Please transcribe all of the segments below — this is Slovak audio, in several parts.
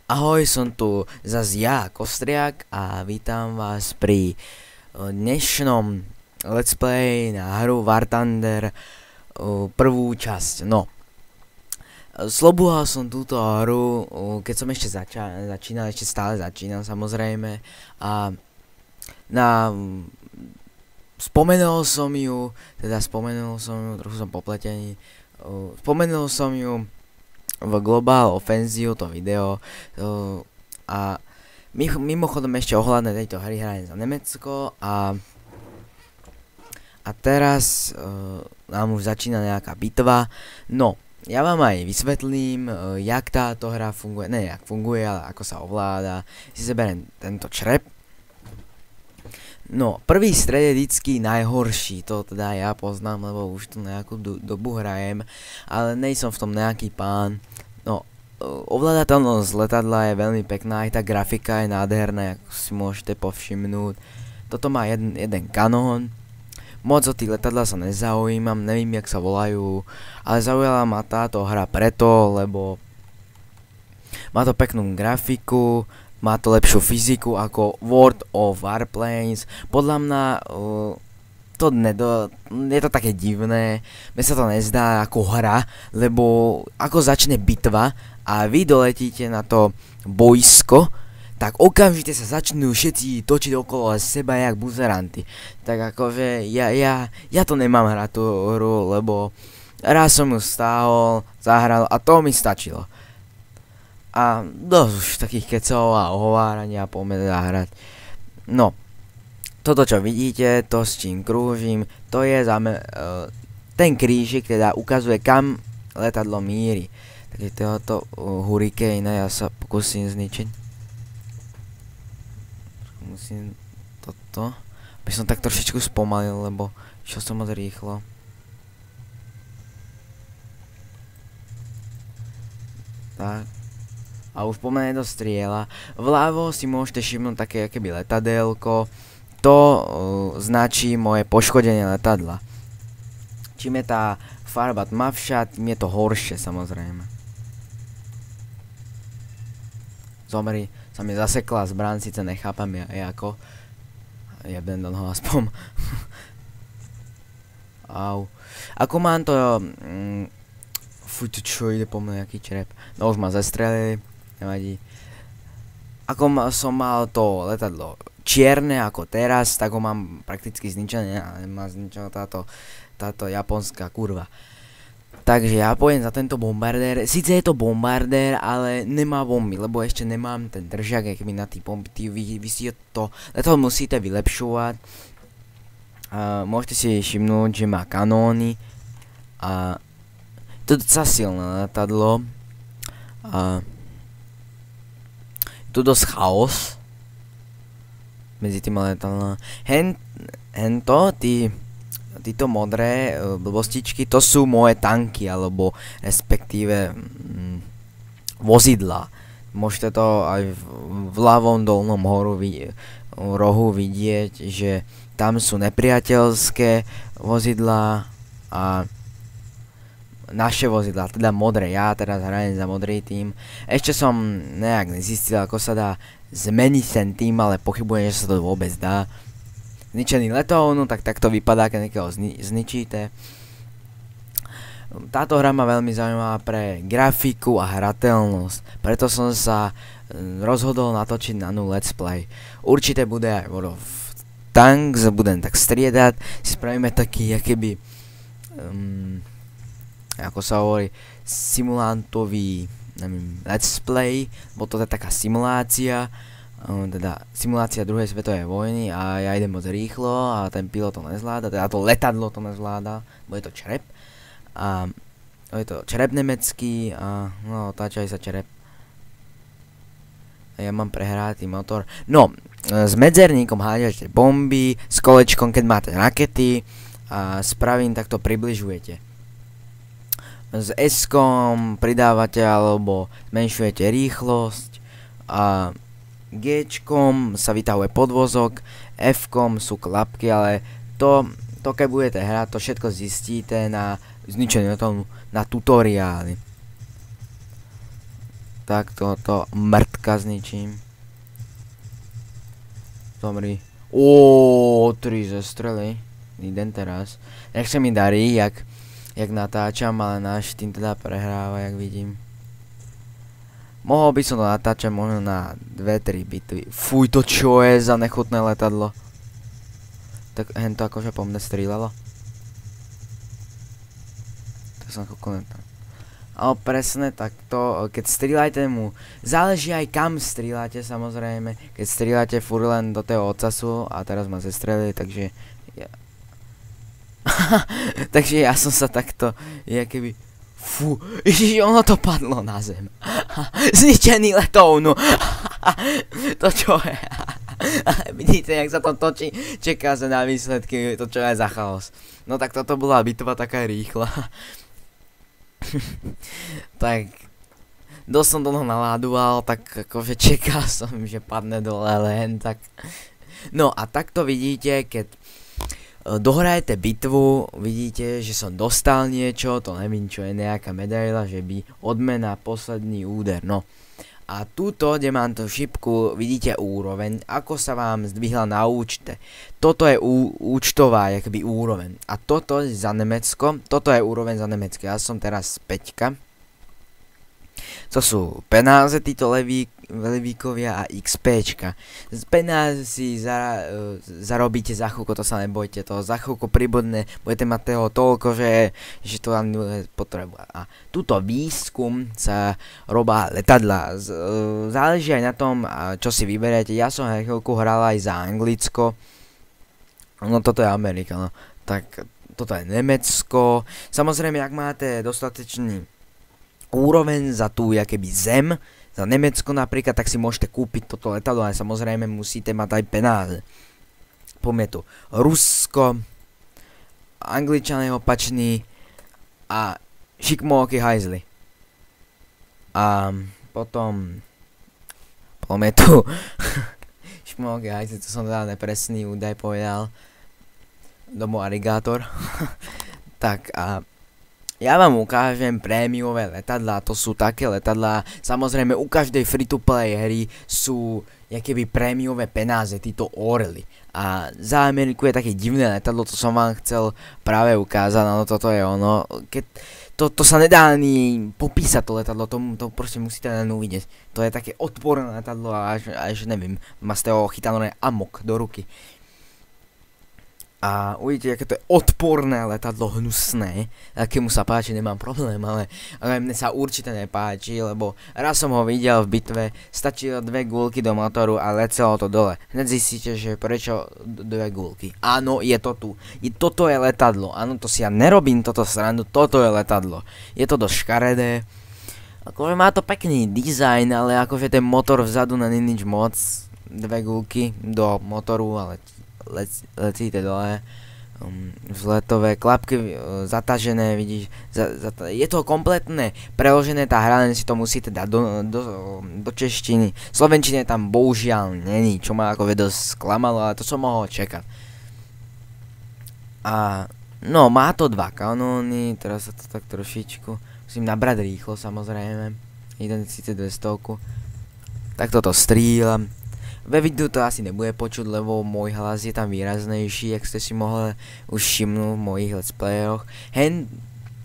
Ahoj, som tu zase ja, Kostriak, a vítam vás pri dnešnom let's play na hru War Thunder prvú časť. No, slobúhal som túto hru, keď som ešte začínal, ešte stále začínam samozrejme, a spomenul som ju, trochu som popletený, spomenul som ju v Global Offensive, to video, a mimochodom ešte ohľadne tejto hry hrajem za Nemecko a teraz nám už začína nejaká bitva. No, ja vám aj vysvetlím, jak táto hra funguje, ne jak funguje, ale ako sa ovláda. Si zeberiem tento črep. No, prvý stred je vždycky najhorší, to teda ja poznám, lebo už tu nejakú dobu hrajem, ale nejsom v tom nejaký pán. No, ovládateľnosť letadla je veľmi pekná, aj tá grafika je nádherná, ako si môžete povšimnúť. Toto má jeden kanón. Moc o tých letadla sa nezaujímam, neviem jak sa volajú, ale zaujala ma táto hra preto, lebo má to peknú grafiku, má to lepšiu fyziku ako World of Warplanes. Podľa mňa je to také divné, mne sa to nezdá ako hra, lebo ako začne bitva a vy doletíte na to boisko, tak okamžite sa začnú všetci točiť okolo seba jak buzeranty. Tak akože ja to nemám hrať tú hru, lebo raz som ju stáhol, zahral a to mi stačilo. A dosť už takých kecov a ohovárania, poďme zahrať. No, toto čo vidíte, to s čím krúžim, to je ten krížik, teda ukazuje kam letadlo míri. Takže tohoto hurikejna ja sa pokúsim zničiť. Musím toto, aby som tak trošičku spomalil, lebo išiel som moc rýchlo. Tak. A už po mne dostriela. Vľavo si môžete všimnúť také akéby letadélko. To značí moje poškodenie letadla. Čím je tá farba tmavšia, tým je to horšie samozrejme. Zomri, sa mi zasekla zbraň, síce nechápam ako. Jebem do noho aspoň. Au. Ako mám to... Fuj, to čo ide po mne, jaký črep. No už ma zastrelili. Nevadí. Ako som mal to letadlo čierne ako teraz, tak ho mám prakticky zničené, ale má zničená táto japonská kurva. Takže ja pôjdem za tento bombardér. Sice je to bombardér, ale nemá bomby, lebo ešte nemám ten držak, aký na tý bomby. Vy si to letadlo musíte vylepšovať. Môžete si všimnúť, že má kanóny. A to je docela silné letadlo. Tu dosť chaos medzi tým letadlom. Títo modré blbostičky, to sú moje tanky, alebo respektíve vozidla. Môžete to aj v ľavom dolnom rohu vidieť, že tam sú nepriateľské vozidlá a naše vozidlá, teda modré. Ja teraz hrajem za modrý tým. Ešte som nejak nezistil, ako sa dá zmeniť ten tým, ale pochybujem, že sa to vôbec dá. Zničený letovnú, tak takto vypadá, keď niekoho zničíte. Táto hra ma veľmi zaujímavá pre grafiku a hrateľnosť. Preto som sa rozhodol natočiť na let's play. Určite bude aj World of Tanks, budem tak striedať. Si spravíme taký, akéby... ako sa hovorí, simulantový, neviem, let's play, bo to je taká simulácia, teda simulácia druhej svetovej vojny a ja idem moc rýchlo a ten pilot to nezvláda, teda to letadlo to nezvláda, bo je to črep a je to črep nemecký a no, otáčaj sa črep. A ja mám prehratý motor. No, s medzerníkom háďate bomby, s kolečkom keď máte rakety a s pravým takto približujete. S S-kom pridávate alebo zmenšujete rýchlosť a G-čkom sa vyťahuje podvozok, F-kom sú klapky, ale to keď budete hrať, to všetko zistíte na zničení na tutoriály. Tak toto mrtka s ničím. Zomri. Tri zestrely. Jeden teraz. Jak sa mi darí, jak natáčam, ale náš tým teda prehráva, jak vidím. Mohol by som to natáčať možno na 2-3 bitvy. Fuj, to čo je za nechutné letadlo? Tak hen to akože po mne strieľalo. Tak som konečný. Ale presne takto, keď strieľajte mu, záleží aj kam strieľate samozrejme. Keď strieľate furt len do toho ocasu a teraz ma zestrelili, takže ja... takže ja som sa takto, keby... Fú, ježiš, ono to padlo na zem. Zničený letovnu. To čo je? Vidíte, jak sa to točí, čeká sa na výsledky, to čo je za chaos. No tak toto bola bitva taká rýchla. Tak dosť som do toho naládoval, tak akože čekal som, že padne dole len tak. No a takto vidíte, keď dohrajete bitvu, vidíte, že som dostal niečo, to nevím čo je nejaká medaila, že by odmena posledný úder, no. A túto, kde mám tú šipku, vidíte úroveň, ako sa vám zdvihla na účte. Toto je účtová, jakoby úroveň. A toto je za Nemecko, toto je úroveň za Nemecko. Ja som teraz 5. To sú penáze, títo levíkovia a XPčka. Z penáze si zarobíte za chvíľku, to sa nebojte, to za chvíľku pribudne, budete mať toho toľko, že to vám potrebuje. A túto výskum sa robá letadla. Záleží aj na tom, čo si vyberiete. Ja som chvíľku hral aj za Anglicko. No toto je Amerika, no. Tak toto je Nemecko. Samozrejme, ak máte dostatečný úroveň za tú jakoby zem, za Nemecko napríklad, tak si môžete kúpiť toto letadlo, ale samozrejme musíte mať aj penáze. Poďme tu Rusko, Angličania opačný a šikmóky hajzli. A potom poďme tu šikmóky hajzli, to som teda nepresný údaj povedal. Domo arigátor. Tak a ja vám ukážem prémiové letadlá, to sú také letadlá, samozrejme u každej free-to-play hry sú jakéby prémiové penáze, títo orly. A za Ameriku je také divné letadlo, to som vám chcel práve ukázať, no toto je ono, keď to sa nedá ani popísať to letadlo, to proste musíte len uvidieť. To je také odporné letadlo a až neviem, má z toho chytané amok do ruky. A uvidíte, aké to je odporné letadlo, hnusné, akému sa páči, nemám problém, ale mne sa určite nepáči, lebo raz som ho videl v bitve, stačilo 2 gulky do motoru a lecelo to dole. Hned zistíte, že prečo 2 gulky. Áno, je to tu. Toto je letadlo, áno, to si ja nerobím toto srandu, toto je letadlo. Je to dosť škaredé, akože má to pekný dizajn, ale akože ten motor vzadu není nič moc, 2 gulky do motoru, ale lecíte dole, vzletové klapky zatažené, vidíš, je to kompletné, preložené tá hra, len si to musíte dať do češtiny, slovenčine tam bohužiaľ není, čo ma ako dosť sklamalo, ale to som mohol čakať. A no, má to 2 kanóny, teraz sa to tak trošičku, musím nabrať rýchlo samozrejme, jeden síce 200, tak toto strieľam. Ve videu to asi nebude počuť, lebo môj hlas je tam výraznejší, jak ste si mohli už všimnúť v mojich let's playoch.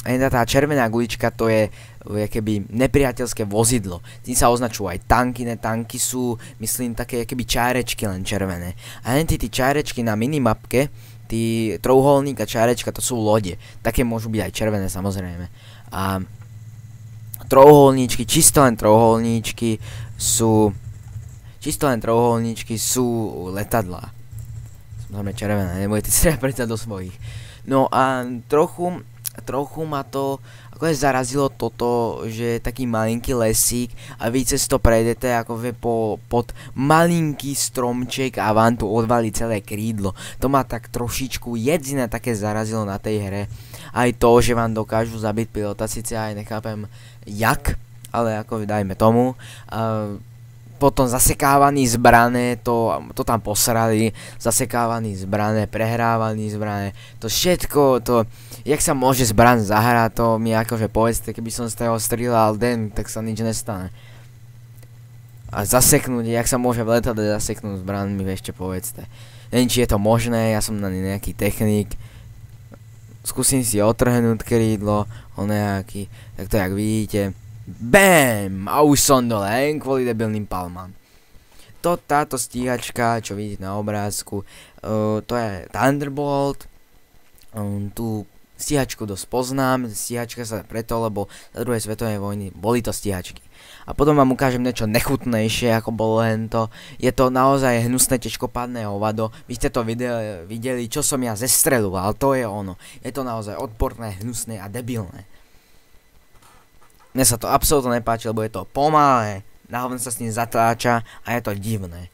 Tá červená gulička to je jakoby nepriateľské vozidlo. Tým sa označujú aj tanky, ne tanky sú, myslím, také jakoby čárečky len červené. A tí čárečky na minimapke, tí trojuholník a čárečka, to sú lode. Také môžu byť aj červené samozrejme. A trojuholníčky, čisto len trojuholníčky sú letadlá. Samozrejme červené, nebudete si predsa do svojich. No a trochu ma to ako zarazilo toto, že je taký malinký lesík a vy cez to prejdete akože pod malinký stromček a vám tu odvalí celé krídlo. To ma tak trošičku jediné také zarazilo na tej hre. Aj to, že vám dokážu zabiť pilota, síce aj nechápem jak, ale ako dajme tomu. Potom zasekávaný zbrané, to tam posrali, zasekávaný zbrané, prehrávaný zbrané, to všetko, jak sa môže zbraň zahrať, to mi akože povedzte, keby som z toho strieľal den, tak sa nič nestane. A zaseknúť, jak sa môže v letadle zaseknúť zbraňmi, ešte povedzte. Neviem, či je to možné, ja som na nejaký technik. Skúsim si otrhnúť krídlo, o nejaký, tak to jak vidíte. BAM! A už som dole, kvôli debilným palmám. Táto stíhačka, čo vidíte na obrázku, to je Thunderbolt. Tú stíhačku dosť poznám, stíhačka sa preto, lebo za druhej svetovej vojny boli to stíhačky. A potom vám ukážem niečo nechutnejšie, ako bolo len to. Je to naozaj hnusné ťažkopádne hovado. Vy ste to videli, čo som ja zestreľoval, to je ono. Je to naozaj odporné, hnusné a debilné. Mne sa to absolútne nepáči, lebo je to pomalé, náhodne sa s ním zatáča a je to divné.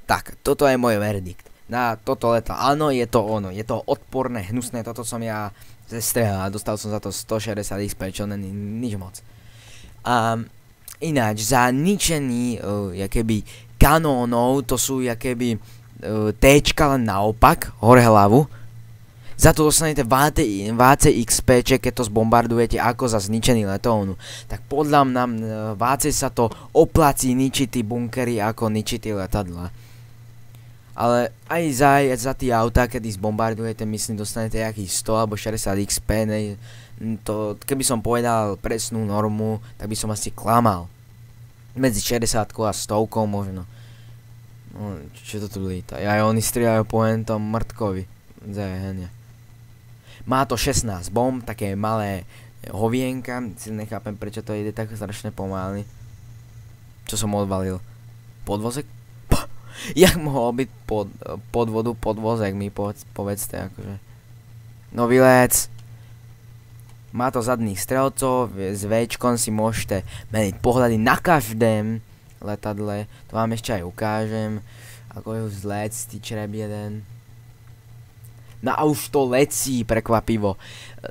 Tak, toto je môj verdikt. Na toto leto, áno, je to ono. Je to odporné, hnusné, toto som ja zestrelal a dostal som za to 160 XP, čo není nič moc. Ináč, za ničení jakéby kanónov, to sú jakéby T-čka len naopak, hore hlavu. Za to dostanete VC XP, keď to zbombardujete ako za zničený letovnu. Tak podľa mňa VC sa to oplací ničiť tie bunkery ako ničiť tie letadla. Ale aj za tie autá, kedy zbombardujete, myslím, dostanete nejakých 100 alebo 60 XP. To, keby som povedal presnú normu, tak by som asi klamal. Medzi 60 a 100 možno. No, čo to tu líta? Aj oni strieľajú po tom mŕtkovi. Zajehenia. Má to 16 bomb, také malé hovienka. Si nechápem, prečo to ide tak strašne pomaly. Čo som odvalil? Podvozek? Jak mohol byť podvozek, mi povedzte, akože. No vylec. Má to zadných strelcov, s Včkom si môžete meniť pohľady na každém letadle. To vám ešte aj ukážem. Ako ju zlec, čreb jeden. No a už to lecí, prekvapivo.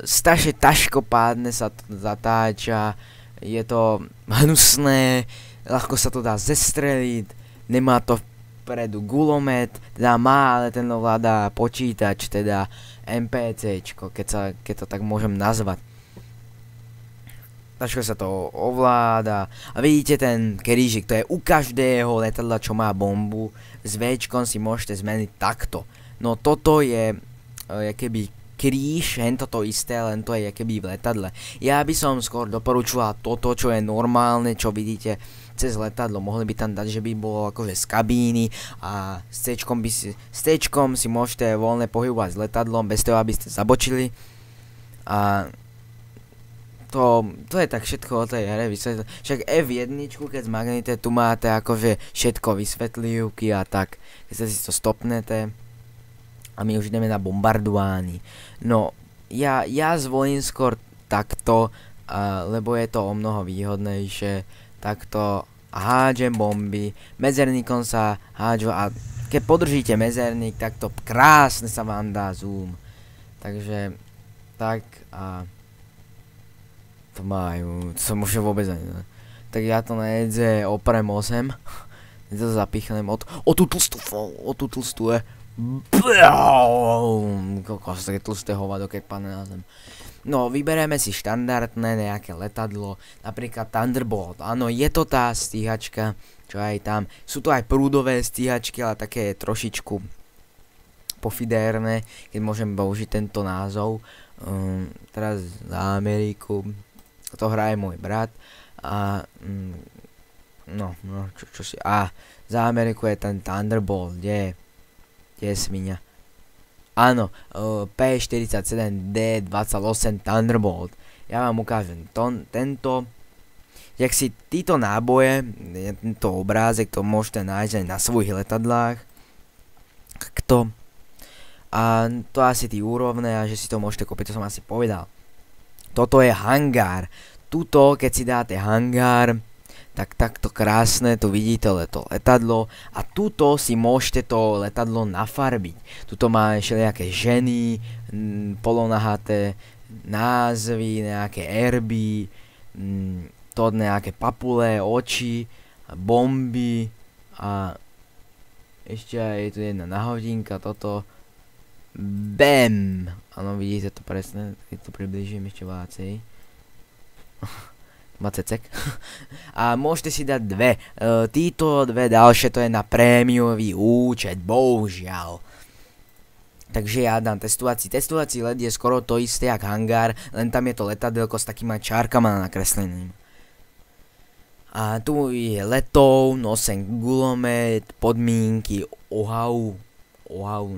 Strašne ťažkopádne sa to zatáča. Je to hnusné, ľahko sa to dá zestreliť. Nemá to vpredu gulomet, teda má, ale ten ovláda počítač, teda NPCčko, keď to tak môžem nazvať. Ťažko sa to ovláda. A vidíte ten krížik, to je u každého letadla, čo má bombu. S Včkom si môžete zmeniť takto. No toto je keby kríž, hen toto isté, len to je keby v letadle. Ja by som skôr doporučoval toto, čo je normálne, čo vidíte cez letadlo. Mohli by tam dať, že by bolo akože z kabíny a s C-čkom si môžete voľne pohybovať s letadlom, bez toho, aby ste zabočili. A to je tak všetko o tej hre vysvetlené. Však F1, keď zmagnete, tu máte akože všetko vysvetlivky a tak. Keď sa si to stopnete a my už ideme na bombardování. No, ja zvolím skôr takto, lebo je to o mnoho výhodnejšie. Takto hádžem bomby, medzerníkom sa hádžu a keď podržíte medzerník, tak to krásne sa vám dá zoom. Takže, tak a to majú, to som už vôbec ani. Tak ja to nejedze oprem 8. Ja to zapichnem o tú tlstú je. Kokos, také tlsté hovado, keď padne na zem. No, vyberieme si štandardné nejaké letadlo, napríklad Thunderbolt. Áno, je to tá stíhačka, čo aj tam. Sú to aj prúdové stíhačky, ale také trošičku pofidérne, keď môžem použiť tento názov. Teraz za Ameriku. To hraje môj brat. A čo si. A za Ameriku je ten Thunderbolt, kde je svinia. Áno, P47D28 Thunderbolt. Ja vám ukážem tento. Jak si títo náboje, tento obrázek, to môžete nájsť aj na svojich letadlách. Takto. A to asi tí úrovné a že si to môžete kúpiť, to som asi povedal. Toto je hangár. Tuto, keď si dáte hangár, tak takto krásne, tu vidíte to letadlo a tuto si môžete to letadlo nafarbiť. Tuto má všelijaké ženy, polonahaté názvy, nejaké erby, to nejaké papule, oči, bomby a ešte aj je tu jedna nahodinka, toto. BAM! Áno, vidíte to presne, keď to približím ešte vácej. cecek. A môžete si dať dve. Títo dve ďalšie to je na prémiový účet, bohužiaľ. Takže ja dám testovací. Testovací let je skoro to isté jak hangár, len tam je to letadelko s takýma čárkama nakresleným. A tu je letov, nosen gulomet, podmienky,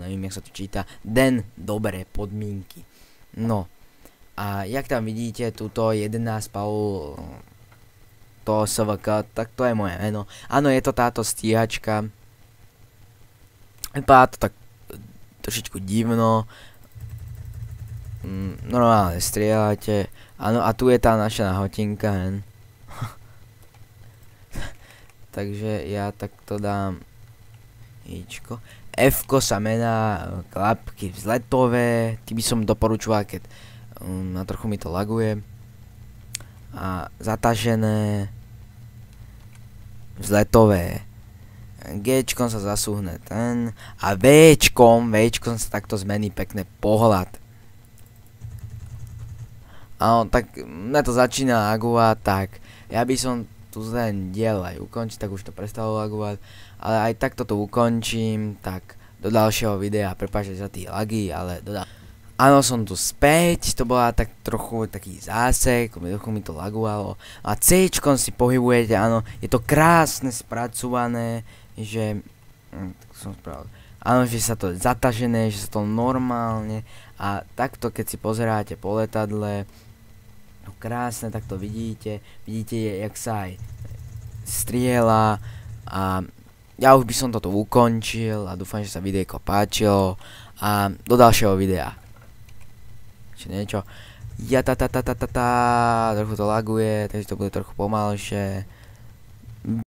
neviem jak sa to číta, den, dobré podmienky. No, a jak tam vidíte, tuto 11 Paul, to SVK, tak to je moje meno. Áno, je to táto stíhačka. Vypadá to tak trošičku divno. Normálne strieľate. Áno, a tu je tá naša nahotinka, hen. Takže ja takto dám Ičko. F-ko sa mená klapky vzletové. Ty by som doporučoval, keď na trochu mi to laguje. A zatažené vzletové. G-čkom sa zasúhne ten. A V-čkom sa takto zmení pekne pohľad. Áno, tak mňa to začína lagovať, tak ja by som tu ten diel aj ukončiť, tak už to prestalo lagovať, ale aj takto to ukončím, tak do ďalšieho videa, prepáčte za tie lagy, ale áno, som tu späť, to bola tak trochu taký zásek, trochu mi to lagovalo, a C-čkom si pohybujete, áno, je to krásne spracované, že, tak som spravil, áno, že sa to je zatažené, že sa to normálne, a takto keď si pozeráte po letadle, no krásne, tak to vidíte, jak sa aj strieľa a ja už by som toto ukončil a dúfam, že sa videjko páčilo a do ďalšieho videa. Ešte niečo. Trochu to laguje, takže to bude trochu pomalšie.